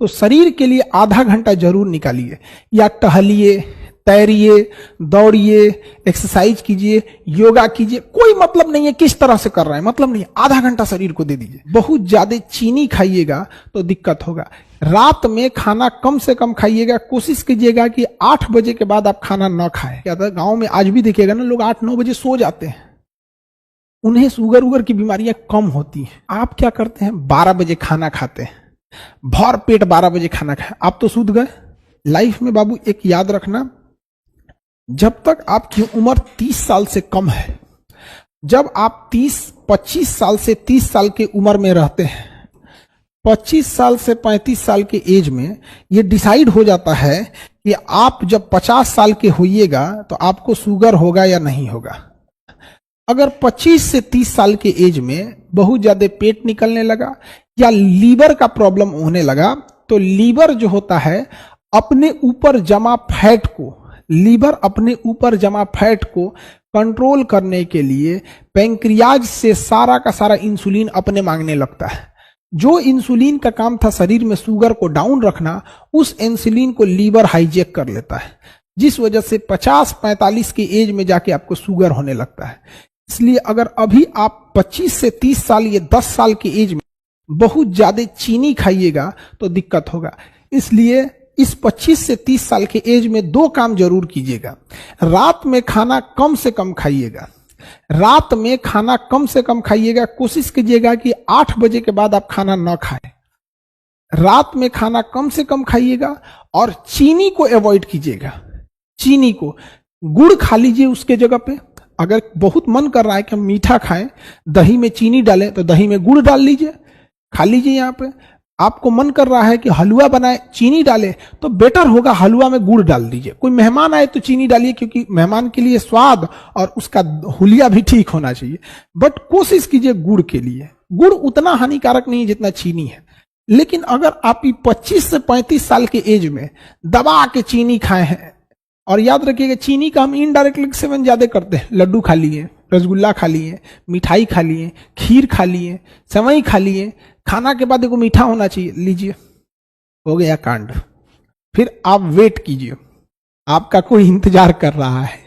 तो शरीर के लिए आधा घंटा जरूर निकालिए, या टहलिए, तैरिए, दौड़िए, एक्सरसाइज कीजिए, योगा कीजिए, कोई मतलब नहीं है किस तरह से कर रहे हैं, मतलब नहीं, आधा घंटा शरीर को दे दीजिए। बहुत ज्यादा चीनी खाइएगा तो दिक्कत होगा। रात में खाना कम से कम खाइएगा, कोशिश कीजिएगा कि 8 बजे के बाद आप खाना ना खाएं। क्या था, गांव में आज भी देखिएगा ना, लोग 8-9 बजे सो जाते हैं, उन्हें शुगर उगर की बीमारियां कम होती हैं। आप क्या करते हैं, 12 बजे खाना खाते हैं, भर पेट 12 बजे खाना खाए, आप तो सूद गए। लाइफ में बाबू एक याद रखना, जब तक आपकी उम्र 30 साल से कम है, जब आप 25 साल से 30 साल की उम्र में रहते हैं, 25 साल से 35 साल के एज में ये डिसाइड हो जाता है कि आप जब 50 साल के होइएगा तो आपको शुगर होगा या नहीं होगा। अगर 25 से 30 साल के एज में बहुत ज्यादा पेट निकलने लगा या लीवर का प्रॉब्लम होने लगा, तो लीवर जो होता है अपने ऊपर जमा फैट को, लीवर अपने ऊपर जमा फैट को कंट्रोल करने के लिए पैंक्रियाज से सारा का सारा इंसुलिन अपने मांगने लगता है। जो इंसुलिन का काम था शरीर में शुगर को डाउन रखना, उस इंसुलिन को लीवर हाईजैक कर लेता है, जिस वजह से 50-45 की एज में जाके आपको शुगर होने लगता है। इसलिए अगर अभी आप 25 से 30 साल या 10 साल की एज में बहुत ज्यादा चीनी खाइएगा तो दिक्कत होगा। इसलिए इस 25 से 30 साल के एज में 2 काम जरूर कीजिएगा। रात में खाना कम से कम खाइएगा, रात में खाना कम से कम खाइएगा, कोशिश कीजिएगा कि 8 बजे के बाद आप खाना ना खाएं। रात में खाना कम से कम खाइएगा और चीनी को अवॉइड कीजिएगा। चीनी को, गुड़ खा लीजिए उसके जगह पे। अगर बहुत मन कर रहा है कि हम मीठा खाएं, दही में चीनी डालें, तो दही में गुड़ डाल लीजिए, खा लीजिए। यहाँ पे आपको मन कर रहा है कि हलवा बनाए, चीनी डाले, तो बेटर होगा हलवा में गुड़ डाल दीजिए। कोई मेहमान आए तो चीनी डालिए, क्योंकि मेहमान के लिए स्वाद और उसका हुलिया भी ठीक होना चाहिए। बट कोशिश कीजिए गुड़ के लिए। गुड़ उतना हानिकारक नहीं है जितना चीनी है। लेकिन अगर आप 25 से 35 साल के एज में दबा के चीनी खाए हैं, और याद रखिएगा चीनी का हम इनडायरेक्टली सेवन ज्यादा करते हैं। लड्डू खा लिए, रसगुल्ला खा लिए, मिठाई खा लिए, खीर खा लिए, सेवई खा लिए, खाना के बाद देखो मीठा होना चाहिए, लीजिए, हो गया कांड। फिर आप वेट कीजिए, आपका कोई इंतजार कर रहा है।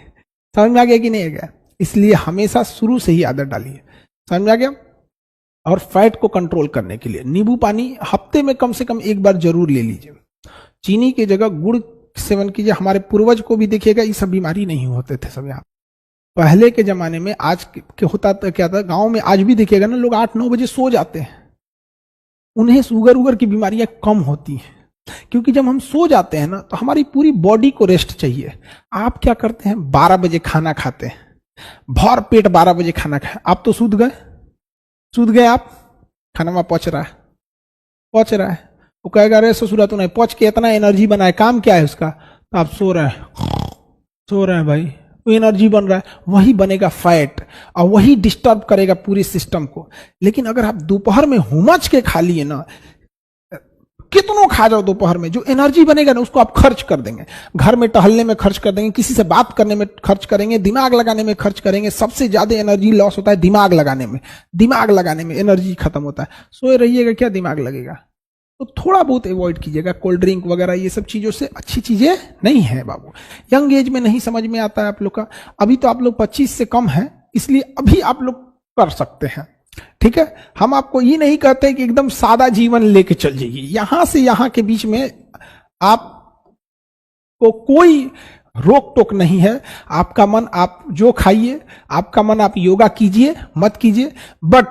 समझ में आ गया कि नहीं आ गया? इसलिए हमेशा शुरू से ही आदत डालिए। समझ में आ गया? और फैट को कंट्रोल करने के लिए नींबू पानी हफ्ते में कम से कम 1 बार जरूर ले लीजिए। चीनी की जगह गुड़ सेवन कीजिए। हमारे पूर्वज को भी देखिएगा, ये सब बीमारी नहीं होते थे सब। यहाँ पहले के जमाने में, आज के होता क्या था, गांव में आज भी देखिएगा ना, लोग 8-9 बजे सो जाते हैं, उन्हें शुगर उगर की बीमारियां कम होती हैं। क्योंकि जब हम सो जाते हैं ना, तो हमारी पूरी बॉडी को रेस्ट चाहिए। आप क्या करते हैं, 12 बजे खाना खाते हैं, भर पेट 12 बजे खाना खाए, आप तो सूद गए आप, खाना में पच रहा है। वो कहेगा अरे ससुरा तो नहीं पच के इतना एनर्जी बनाए, काम क्या है उसका? तो आप सो रहे हैं भाई, वो एनर्जी बन रहा है, वही बनेगा फैट और वही डिस्टर्ब करेगा पूरे सिस्टम को। लेकिन अगर आप दोपहर में हुमच के खा लिए ना, कितनों खा जाओ दोपहर में, जो एनर्जी बनेगा ना उसको आप खर्च कर देंगे। घर में टहलने में खर्च कर देंगे, किसी से बात करने में खर्च करेंगे, दिमाग लगाने में खर्च करेंगे। सबसे ज्यादा एनर्जी लॉस होता है दिमाग लगाने में एनर्जी खत्म होता है। सोए रहिएगा, क्या दिमाग लगेगा? तो थोड़ा बहुत अवॉइड कीजिएगा कोल्ड ड्रिंक वगैरह, ये सब चीजों से अच्छी चीजें नहीं है बाबू। यंग एज में नहीं समझ में आता है आप लोग का। अभी तो आप लोग 25 से कम हैं, इसलिए अभी आप लोग कर सकते हैं, ठीक है। हम आपको ये नहीं कहते कि एकदम सादा जीवन लेके चल जाइए। यहां से यहां के बीच में आपको कोई रोक टोक नहीं है। आपका मन आप जो खाइए, आपका मन आप योगा कीजिए मत कीजिए, बट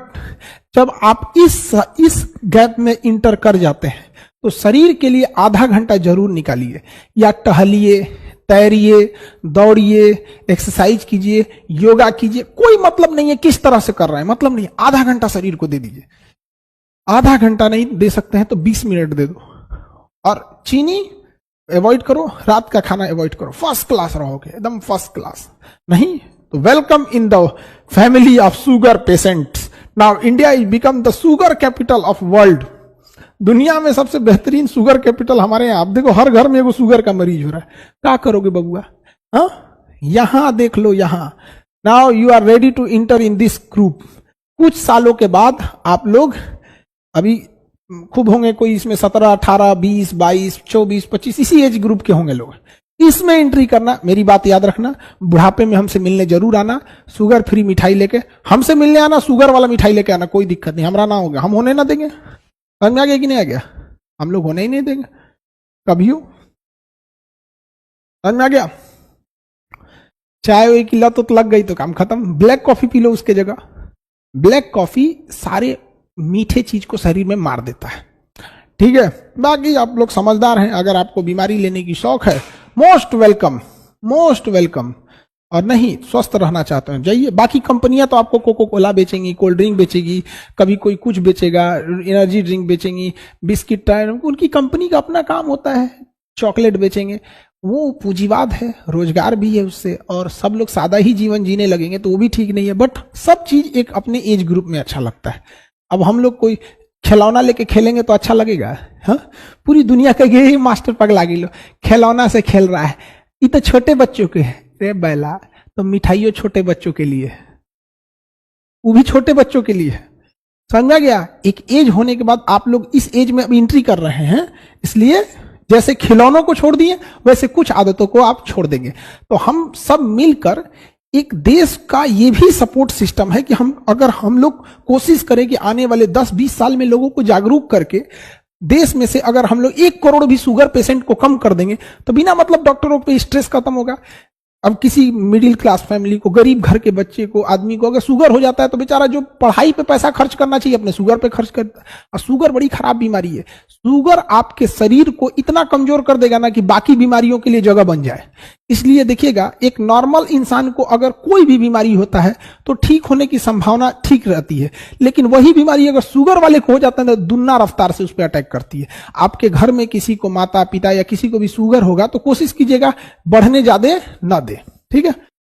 जब आप इस गैप में इंटर कर जाते हैं तो शरीर के लिए आधा घंटा जरूर निकालिए, या टहलिए, तैरिए, दौड़िए, एक्सरसाइज कीजिए, योगा कीजिए। कोई मतलब नहीं है किस तरह से कर रहे हैं, मतलब नहीं, आधा घंटा शरीर को दे दीजिए। आधा घंटा नहीं दे सकते हैं तो 20 मिनट दे दो। और चीनी अवॉइड करो, रात का खाना अवॉइड करो, फर्स्ट क्लास रहोगे, एकदम फर्स्ट क्लास। नहीं तो welcome in the family of sugar patients. Now India is become the sugar capital of world. दुनिया में सबसे बेहतरीन शुगर कैपिटल हमारे यहाँ। आप देखो हर घर में एगो शुगर का मरीज हो रहा है, क्या करोगे बबुआ? यहां देख लो, यहां। Now you are ready to enter in this group. कुछ सालों के बाद आप लोग, अभी खूब होंगे कोई इसमें 17, 18, 20, 22, 24, 25 इसी एज ग्रुप के होंगे लोग। इसमें एंट्री करना, मेरी बात याद रखना, बुढ़ापे में हमसे मिलने जरूर आना, शुगर फ्री मिठाई लेके हमसे मिलने आना, शुगर वाला मिठाई लेके आना, कोई दिक्कत नहीं, हमारा ना होगा, हम होने ना देंगे। समझ में आ गया कि नहीं आ गया? हम लोग होने ही नहीं देंगे कभी हो। समझ में आ गया? चाय वही की लत तो लग गई तो काम खत्म, ब्लैक कॉफी पी लो उसके जगह। ब्लैक कॉफी सारे मीठे चीज को शरीर में मार देता है, ठीक है। बाकी आप लोग समझदार हैं, अगर आपको बीमारी लेने की शौक है, मोस्ट वेलकम, मोस्ट वेलकम। और नहीं स्वस्थ रहना चाहते हैं जाइए। बाकी कंपनियां तो आपको कोको कोला बेचेंगी, कोल्ड ड्रिंक बेचेगी, कभी कोई कुछ बेचेगा, एनर्जी ड्रिंक बेचेंगी, बिस्किट टायर, उनकी कंपनी का अपना काम होता है, चॉकलेट बेचेंगे, वो पूंजीवाद है, रोजगार भी है उससे, और सब लोग सादा ही जीवन जीने लगेंगे तो वो भी ठीक नहीं है। बट सब चीज एक अपने एज ग्रुप में अच्छा लगता है। अब हम लोग कोई खिलौना लेके खेलेंगे तो अच्छा लगेगा? हाँ, पूरी दुनिया का यही मास्टर पगला गिलो खिलौना से खेल रहा है, ये तो छोटे बच्चों के है। रे बैला, तो मिठाइयों छोटे बच्चों के लिए, वो भी छोटे बच्चों के लिए। समझा गया? एक एज होने के बाद आप लोग इस एज में अब एंट्री कर रहे हैं, इसलिए जैसे खिलौनों को छोड़ दिए वैसे कुछ आदतों को आप छोड़ देंगे। तो हम सब मिलकर एक देश का ये भी सपोर्ट सिस्टम है कि अगर हम लोग कोशिश करें कि आने वाले 10-20 साल में लोगों को जागरूक करके देश में से अगर हम लोग 1 करोड़ भी शुगर पेशेंट को कम कर देंगे तो बिना मतलब डॉक्टरों पे स्ट्रेस खत्म होगा। अब किसी मिडिल क्लास फैमिली को, गरीब घर के बच्चे को, आदमी को अगर शुगर हो जाता है तो बेचारा जो पढ़ाई पे पैसा खर्च करना चाहिए अपने शुगर पे खर्च करता है। और शुगर बड़ी खराब बीमारी है। शुगर आपके शरीर को इतना कमजोर कर देगा ना कि बाकी बीमारियों के लिए जगह बन जाए। इसलिए देखिएगा, एक नॉर्मल इंसान को अगर कोई भी बीमारी होता है तो ठीक होने की संभावना ठीक रहती है, लेकिन वही बीमारी अगर शुगर वाले को हो जाता है तो दुगना रफ्तार से उस पर अटैक करती है। आपके घर में किसी को, माता पिता या किसी को भी शुगर होगा तो कोशिश कीजिएगा बढ़ने ज्यादा ना दे, ठीक है।